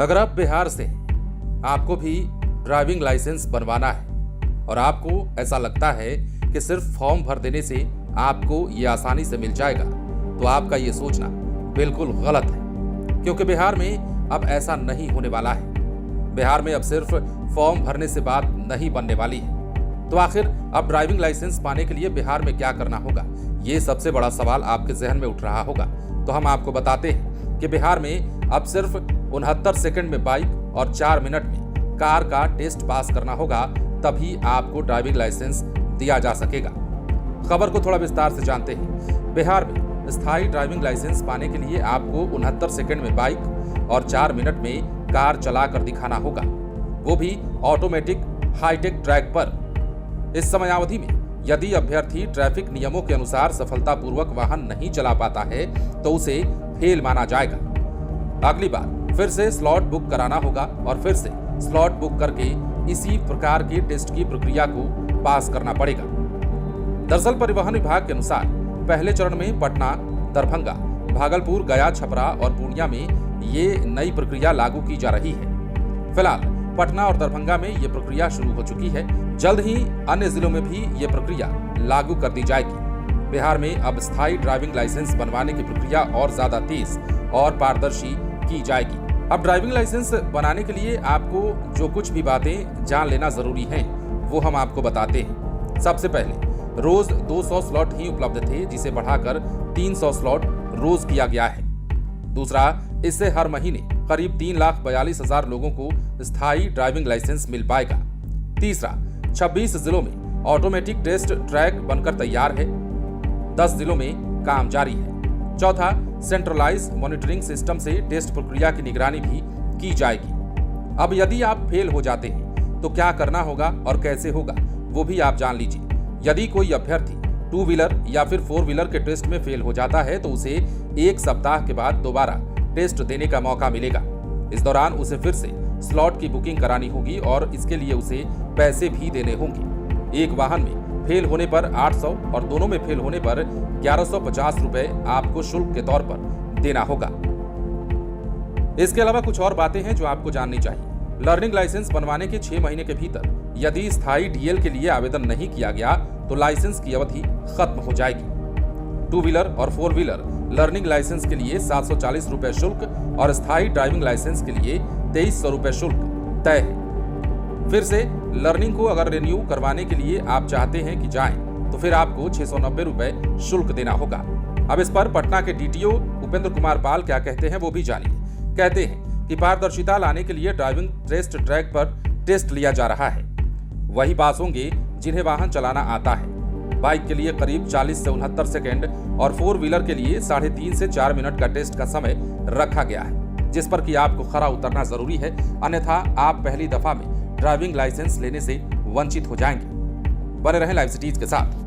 अगर आप बिहार से हैं, आपको भी ड्राइविंग लाइसेंस बनवाना है और आपको ऐसा लगता है कि सिर्फ फॉर्म भर देने से आपको ये आसानी से मिल जाएगा, तो आपका ये सोचना बिल्कुल गलत है, क्योंकि बिहार में अब ऐसा नहीं होने वाला है। बिहार में अब सिर्फ फॉर्म भरने से बात नहीं बनने वाली है। तो आखिर अब ड्राइविंग लाइसेंस पाने के लिए बिहार में क्या करना होगा, ये सबसे बड़ा सवाल आपके जहन में उठ रहा होगा। तो हम आपको बताते हैं कि बिहार में अब सिर्फ 69 सेकंड में बाइक और 4 मिनट में कार का टेस्ट पास करना होगा, तभी आपको ड्राइविंग लाइसेंस दिया जा सकेगा। खबर को थोड़ा विस्तार से जानते हैं। बिहार में स्थायी ड्राइविंग लाइसेंस पाने के लिए आपको 69 सेकंड में बाइक और 4 मिनट में कार चलाकर दिखाना होगा, वो भी ऑटोमेटिक हाईटेक ट्रैक पर। इस समयावधि में यदि अभ्यर्थी ट्रैफिक नियमों के अनुसार सफलतापूर्वक वाहन नहीं चला पाता है तो उसे फेल माना जाएगा। अगली बार फिर से स्लॉट बुक कराना होगा और फिर से स्लॉट बुक करके इसी प्रकार के टेस्ट की प्रक्रिया को पास करना पड़ेगा। दरअसल परिवहन विभाग के अनुसार पहले चरण में पटना, दरभंगा, भागलपुर, गया, छपरा और पूर्णिया में ये नई प्रक्रिया लागू की जा रही है। फिलहाल पटना और दरभंगा में ये प्रक्रिया शुरू हो चुकी है। जल्द ही अन्य जिलों में भी ये प्रक्रिया लागू कर दी जाएगी। बिहार में अब स्थायी ड्राइविंग लाइसेंस बनवाने की प्रक्रिया और ज्यादा तेज और पारदर्शी की जाएगी। अब ड्राइविंग लाइसेंस बनाने के लिए आपको जो कुछ भी बातें जान लेना जरूरी हैं, वो हम आपको बताते हैं। सबसे पहले रोज 200 स्लॉट ही उपलब्ध थे, जिसे बढ़ाकर 300 स्लॉट रोज किया गया है। दूसरा, इससे हर महीने करीब 3,42,000 लोगों को स्थायी ड्राइविंग लाइसेंस मिल पाएगा। तीसरा, 26 जिलों में ऑटोमेटिक टेस्ट ट्रैक बनकर तैयार है, 10 जिलों में काम जारी है। चौथा, सेंट्रलाइज मॉनिटरिंग सिस्टम से टेस्ट प्रक्रिया की निगरानी भी की जाएगी। अब यदि आप फेल हो जाते हैं तो क्या करना होगा और कैसे होगा, वो भी आप जान लीजिए। यदि कोई अभ्यर्थी 2 व्हीलर या फिर 4 व्हीलर के टेस्ट में फेल हो जाता है तो उसे 1 सप्ताह के बाद दोबारा टेस्ट देने का मौका मिलेगा। इस दौरान उसे फिर से स्लॉट की बुकिंग करानी होगी और इसके लिए उसे पैसे भी देने होंगे। एक वाहन में फेल होने पर 800 और दोनों में फेल होने पर 1150 रुपए आपको शुल्क के तौर पर देना होगा। इसके अलावा कुछ और बातें हैं जो आपको जाननी चाहिए। लर्निंग लाइसेंस बनवाने के 6 महीने के भीतर यदि स्थायी डीएल के लिए आवेदन नहीं किया गया तो लाइसेंस की अवधि खत्म हो जाएगी। 2 व्हीलर और 4 व्हीलर लर्निंग लाइसेंस के लिए 740 रुपए शुल्क और स्थायी ड्राइविंग लाइसेंस के लिए 2300 रुपए शुल्क तय है। फिर से लर्निंग को अगर रिन्यू करवाने के लिए आप चाहते हैं कि जाएं, तो फिर आपको 690 रुपए शुल्क देना होगा। अब इस पर पटना के डीटीओ उपेंद्र कुमार पाल क्या कहते हैं वो भी जानिए। कहते हैं कि पारदर्शिता लाने के लिए ड्राइविंग टेस्ट ट्रैक पर टेस्ट लिया जा रहा है। वही पास होंगे जिन्हें वाहन चलाना आता है। बाइक के लिए करीब 40 से 69 सेकंड और 4 व्हीलर के लिए 3.5 से 4 मिनट का टेस्ट का समय रखा गया है, जिस पर कि आपको खरा उतरना जरूरी है, अन्यथा आप पहली दफा में ड्राइविंग लाइसेंस लेने से वंचित हो जाएंगे। बने रहें लाइव सिटीज के साथ।